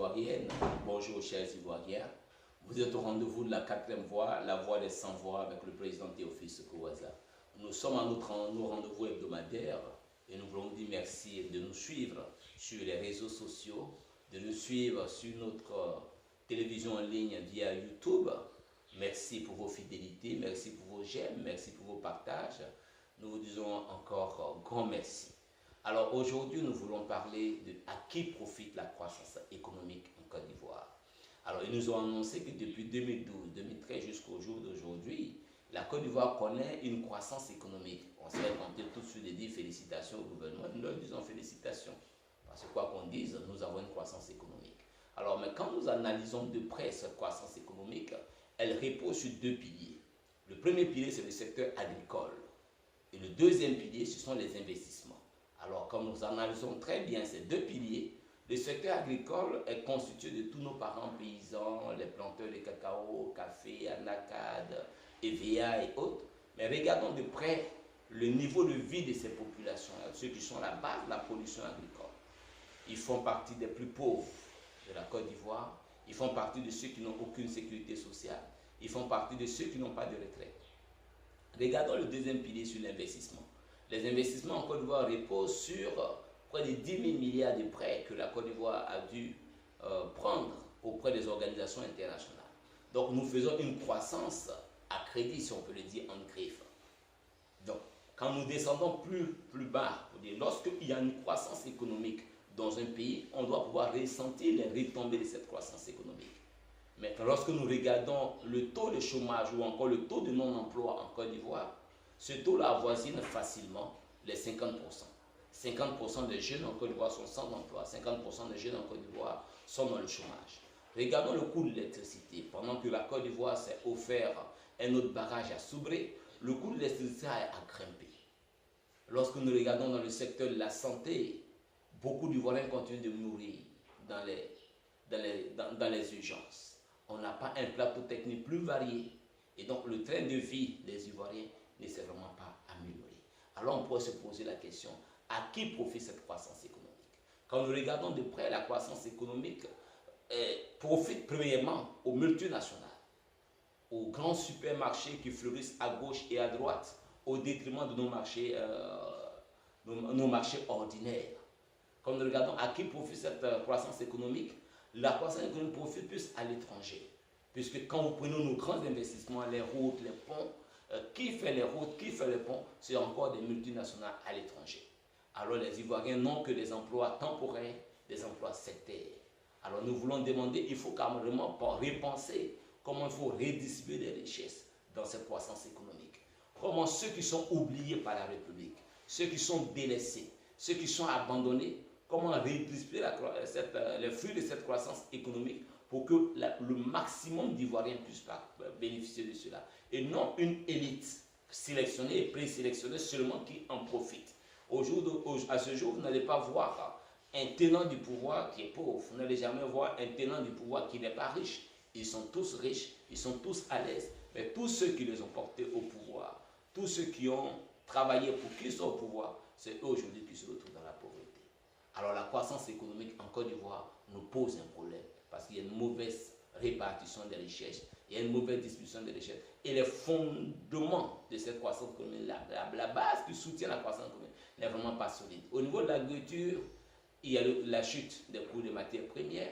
ivoirienne, bonjour chers Ivoiriens. Vous êtes au rendez-vous de la 4e voie, la voie des 100 voix avec le président Théophile Sekowaza. Nous sommes à nos rendez-vous hebdomadaires et nous voulons dire merci de nous suivre sur les réseaux sociaux, de nous suivre sur notre télévision en ligne via YouTube. Merci pour vos fidélités, merci pour vos j'aime, merci pour vos partages. Nous vous disons encore grand merci. Alors aujourd'hui, nous voulons parler de à qui profite la croissance économique en Côte d'Ivoire. Alors ils nous ont annoncé que depuis 2012-2013 jusqu'au jour d'aujourd'hui, la Côte d'Ivoire connaît une croissance économique. On s'est tenté tout de suite de dire félicitations au gouvernement, nous leur disons félicitations. Parce que quoi qu'on dise, nous avons une croissance économique. Alors mais quand nous analysons de près cette croissance économique, elle repose sur deux piliers. Le premier pilier, c'est le secteur agricole. Et le deuxième pilier, ce sont les investissements. Alors, comme nous analysons très bien ces deux piliers, le secteur agricole est constitué de tous nos parents paysans, les planteurs de cacao, café, anacarde, EVA et autres. Mais regardons de près le niveau de vie de ces populations, ceux qui sont à la base de la production agricole. Ils font partie des plus pauvres de la Côte d'Ivoire. Ils font partie de ceux qui n'ont aucune sécurité sociale. Ils font partie de ceux qui n'ont pas de retraite. Regardons le deuxième pilier sur l'investissement. Les investissements en Côte d'Ivoire reposent sur près de 10 000 milliards de prêts que la Côte d'Ivoire a dû prendre auprès des organisations internationales. Donc nous faisons une croissance à crédit, si on peut le dire en griffe. Donc quand nous descendons plus bas, lorsqu'il y a une croissance économique dans un pays, on doit pouvoir ressentir les retombées de cette croissance économique. Mais lorsque nous regardons le taux de chômage ou encore le taux de non-emploi en Côte d'Ivoire, ce taux-là avoisine facilement les 50%. 50% des jeunes en Côte d'Ivoire sont sans emploi, 50% des jeunes en Côte d'Ivoire sont dans le chômage. Regardons le coût de l'électricité. Pendant que la Côte d'Ivoire s'est offert un autre barrage à Soubré, le coût de l'électricité a grimpé. Lorsque nous regardons dans le secteur de la santé, beaucoup d'Ivoiriens continuent de mourir dans les urgences. On n'a pas un plateau technique plus varié. Et donc le train de vie des Ivoiriens ne s'est vraiment pas amélioré. Alors on pourrait se poser la question, à qui profite cette croissance économique? Quand nous regardons de près, la croissance économique profite premièrement aux multinationales, aux grands supermarchés qui fleurissent à gauche et à droite, au détriment de nos marchés ordinaires. Quand nous regardons à qui profite cette croissance économique, la croissance économique profite plus à l'étranger. Puisque quand vous prenez nos grands investissements, les routes, les ponts, qui fait les routes, qui fait les ponts, c'est encore des multinationales à l'étranger. Alors les Ivoiriens n'ont que des emplois temporaires, des emplois sectaires. Alors nous voulons demander, il faut carrément repenser comment il faut redistribuer les richesses dans cette croissance économique. Comment ceux qui sont oubliés par la République, ceux qui sont délaissés, ceux qui sont abandonnés, comment redistribuer les fruits de cette croissance économique pour que le maximum d'Ivoiriens puissent bénéficier de cela. Et non une élite sélectionnée et présélectionnée seulement qui en profite. À ce jour, vous n'allez pas voir un tenant du pouvoir qui est pauvre. Vous n'allez jamais voir un tenant du pouvoir qui n'est pas riche. Ils sont tous riches, ils sont tous à l'aise. Mais tous ceux qui les ont portés au pouvoir, tous ceux qui ont travaillé pour qu'ils soient au pouvoir, c'est eux aujourd'hui qui se retrouvent dans la pauvreté. Alors la croissance économique en Côte d'Ivoire nous pose un problème parce qu'il y a une mauvaise répartition des richesses, il y a une mauvaise distribution des richesses. Et les fondements de cette croissance économique, la base qui soutient la croissance économique n'est vraiment pas solide. Au niveau de l'agriculture, il y a la chute des coûts des matières premières,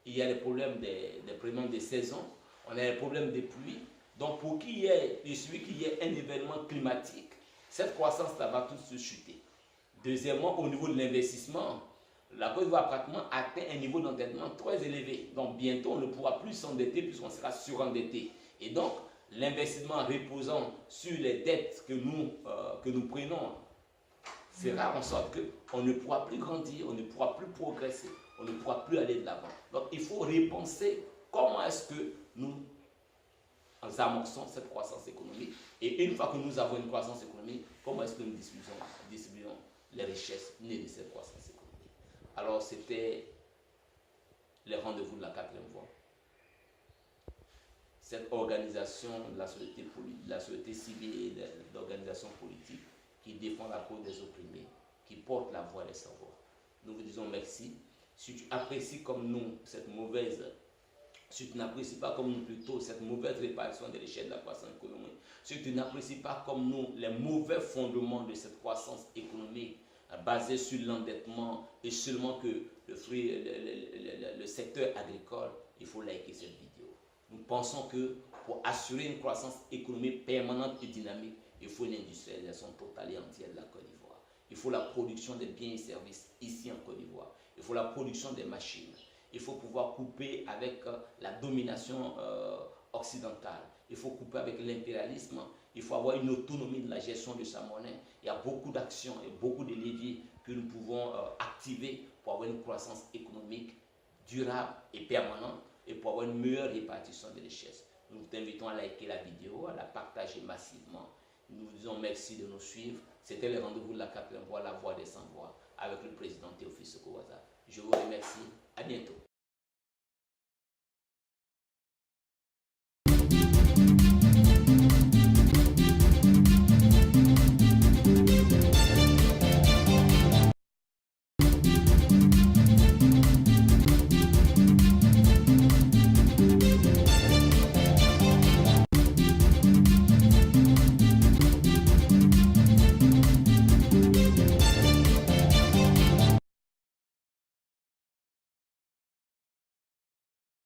il y a les problèmes des saisons, on a les problèmes des pluies. Donc pour qu'il y ait un événement climatique, cette croissance-là va tout de suite chuter. Deuxièmement, au niveau de l'investissement, la Côte d'Ivoire a pratiquement atteint un niveau d'endettement très élevé. Donc bientôt, on ne pourra plus s'endetter puisqu'on sera surendetté. Et donc, l'investissement reposant sur les dettes que nous prenons fera en sorte qu'on ne pourra plus grandir, on ne pourra plus progresser, on ne pourra plus aller de l'avant. Donc il faut repenser comment est-ce que nous amorçons cette croissance économique. Et une fois que nous avons une croissance économique, comment est-ce que nous distribuons les richesses nées de cette croissance économique. Alors c'était les rendez-vous de la 4e voie. Cette organisation de la société civile et d'organisations politiques qui défend la cause des opprimés, qui porte la voix des sans-voix. Nous vous disons merci. si tu apprécies comme nous cette mauvaise, si tu n'apprécies pas comme nous plutôt cette mauvaise répartition de l'échelle de la croissance économique, si tu n'apprécies pas comme nous les mauvais fondements de cette croissance économique basée sur l'endettement et seulement que le secteur agricole, il faut liker cette vidéo. Nous pensons que pour assurer une croissance économique permanente et dynamique, il faut une industrialisation totale et entière de la Côte d'Ivoire. Il faut la production des biens et services ici en Côte d'Ivoire. Il faut la production des machines. Il faut pouvoir couper avec la domination occidentale. Il faut couper avec l'impérialisme. Il faut avoir une autonomie de la gestion de sa monnaie. Il y a beaucoup d'actions et beaucoup de leviers que nous pouvons activer pour avoir une croissance économique durable et permanente et pour avoir une meilleure répartition de richesses. Nous t'invitons à liker la vidéo, à la partager massivement. Nous vous disons merci de nous suivre. C'était le rendez-vous de la 4e voie, la voix des sans voix, avec le président Théophile Sekowaza. Je vous remercie. À bientôt.